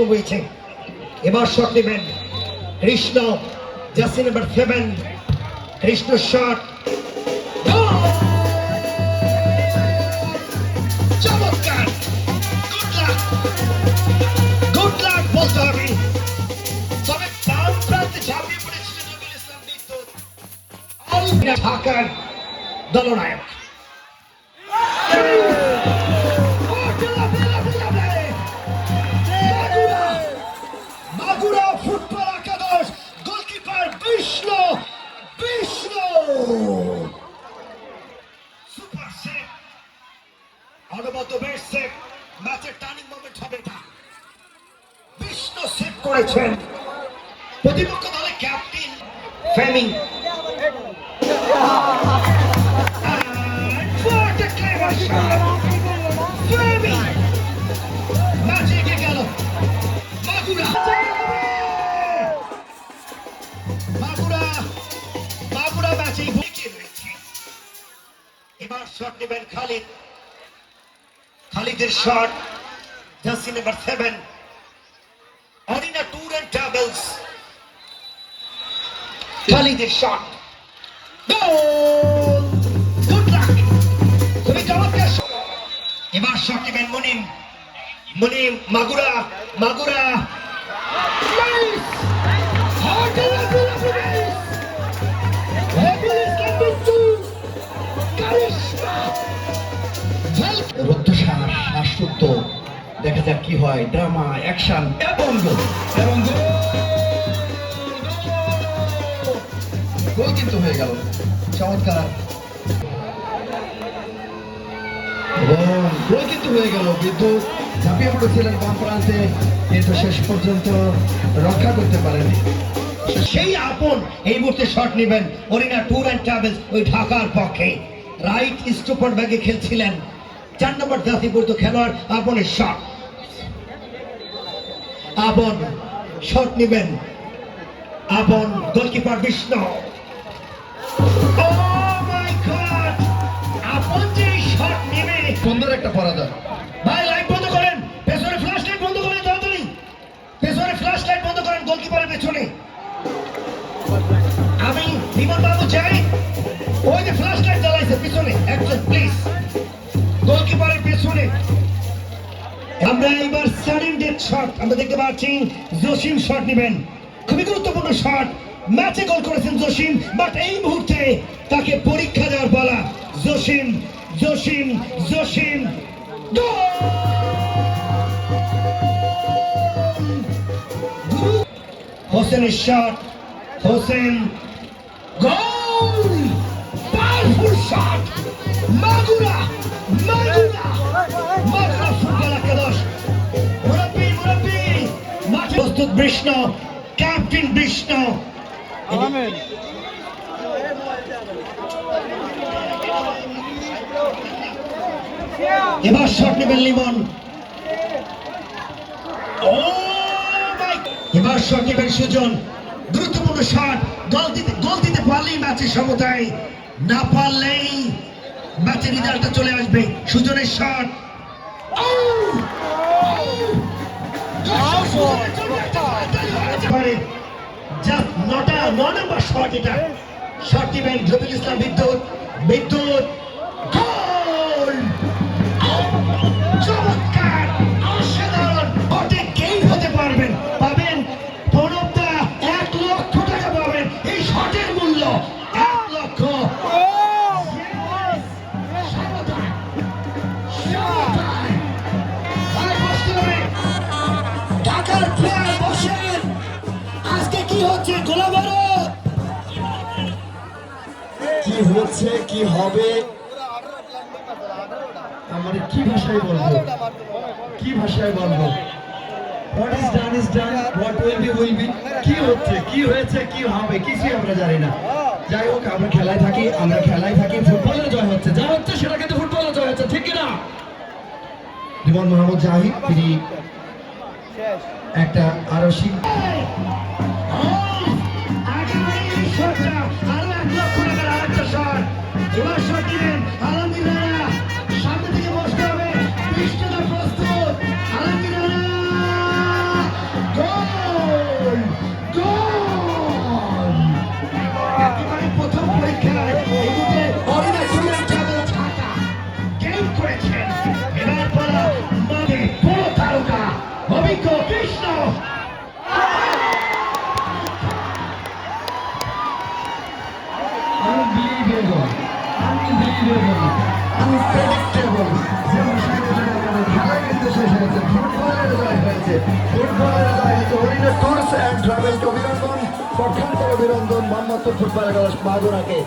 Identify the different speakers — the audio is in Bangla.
Speaker 1: হয়েছে। এবার শট নেবেন Krishna, jersey number 7। Krishna shot, চমৎকার, গুড লাক বলতে হবে। তবে বাম প্রান্তে ঝাঁপিয়ে পড়েছিলেন নজরুল ইসলাম বিদ্যুৎ, ঢাকার দলনায়ক। মাগুরা ফুটবল একাদশ, গোলকিপার বিষ্ণু সুপার সেভ, অনবদ্য বেস্ট সেভ। ম্যাচের টার্নিং মোমেন্ট হবে এটা। বিষ্ণু সেভ করেছেন। প্রতিপক্ষ দলের ক্যাপ্টেন ফেমিং, ম্যাচে এগিয়ে গেল মাগুরা। মাগুরা ম্যাচে এগিয়ে রয়েছে। এবার শট নেবেন খালিদের শট, জার্সি নাম্বার 7, অরিনা ট্যুর অ্যান্ড ট্রাভেলস। খালিদের শট, গোল, গুড লাক, খুবই চমৎকার। এবার শট নেবেন মুনিম, মাগুরা রুদ্ধশ্বাস, শ্বাসরুদ্ধ। দেখা যাক কি হয়। ড্রামা, অ্যাকশন এবং গোল কিন্তু হয়ে গেল। চমৎকার, গোল কিন্তু হয়ে গেল। বিদ্যুৎ ঝাঁপিয়ে পড়েছিলেন বাম প্রান্তে, কিন্তু শেষ পর্যন্ত রক্ষা করতে পারেনি। সেই আপন এই মুহূর্তে শট নেবেন অরিনা ট্যুর অ্যান্ড ট্রাভেলস, ওই ঢাকার পক্ষে। রাইট স্টপার ব্যাগে খেলছিলেন 4 নম্বর জার্সি পরিহিত খেলোয়াড় আপনের শট। আপন শট নেবেন, আপন, গোলকিপার বিষ্ণু। সুন্দর একটা পরাজয়। ভাই লাইট বন্ধ করেন, পেছনে ফ্ল্যাশ লাইট বন্ধ করেন, তাড়াতাড়ি পেছনে ফ্ল্যাশ লাইট বন্ধ করেন গোলকিপারের পেছনে। আমি বিমান বাবু চাই, ওই যে ফ্ল্যাশ লাইট জ্বালাইছে পিছনে একজন প্লিজ, গোলকিপারের পেছনে। আমরা এবার সাডেন ডেথ শট আমরা দেখতে পাচ্ছি। জসিম শট নেবেন, খুবই গুরুত্বপূর্ণ শট। ম্যাচে গোল করেছেন জসিম, বাট এই মুহূর্তে তাকে পরীক্ষা দেওয়ার পালা। জসিম হোসেনের শট, হোসেন গোল, পাওয়ারফুল শট। মাগুরা ফুটবল একাদশ, মুরব্বী মাঠে প্রস্তুত বিষ্ণু, ক্যাপ্টেন বিষ্ণু। এবার শট নেবেন লিমন, এবার শট নেবেন সুজন। গুরুত্বপূর্ণ শট, গোল দিতে পারলেই ম্যাচের সমতায়, না পারলেই ম্যাচের রেজাল্টটা চলে আসবে। সুজনের শট, নম্বর শট। এটা শট নেবেন নজরুল ইসলাম বিদ্যুৎ, চমৎকার, অসাধারণ। ভোটে কেই হতে পারবেন, পাবেন প্রণবদা 1 লক্ষ টাকা পাবেন। এই শটের মূল্য 1 লক্ষ। ঢাকার প্লেয়ার বসেন, আজকে কি হচ্ছে? গোলাবারুদ কি হচ্ছে, কি হবে, আমরা কি ভাষায় বলবো? What is done is done, what will be। কি হচ্ছে, কি হয়েছে, কি হবে, কিছুই আমরা জানি না। যাই হোক, আমরা খেলায় থাকি, ফুটবলের জয় হচ্ছে, যা হচ্ছে সেটা কিন্তু ফুটবলের জয় হচ্ছে, ঠিক কিনা? জীবন মোহাম্মদ জাহিদ, তিনি একটা আরো সামনে থেকে বসতে হবে।
Speaker 2: আনপ্রেডিক্টেবল যে খেলা কিন্তু শেষ হয়েছে, ফুটবলের জয় হয়েছে, ফুটবলের জয় হয়েছে। হরিণের ট্যুরস অ্যান্ড ট্রাভেলকে অভিনন্দন, পক্ষান্তর অভিনন্দন মোহাম্মদপুর ফুটবল একাদশ মাগুরাকে।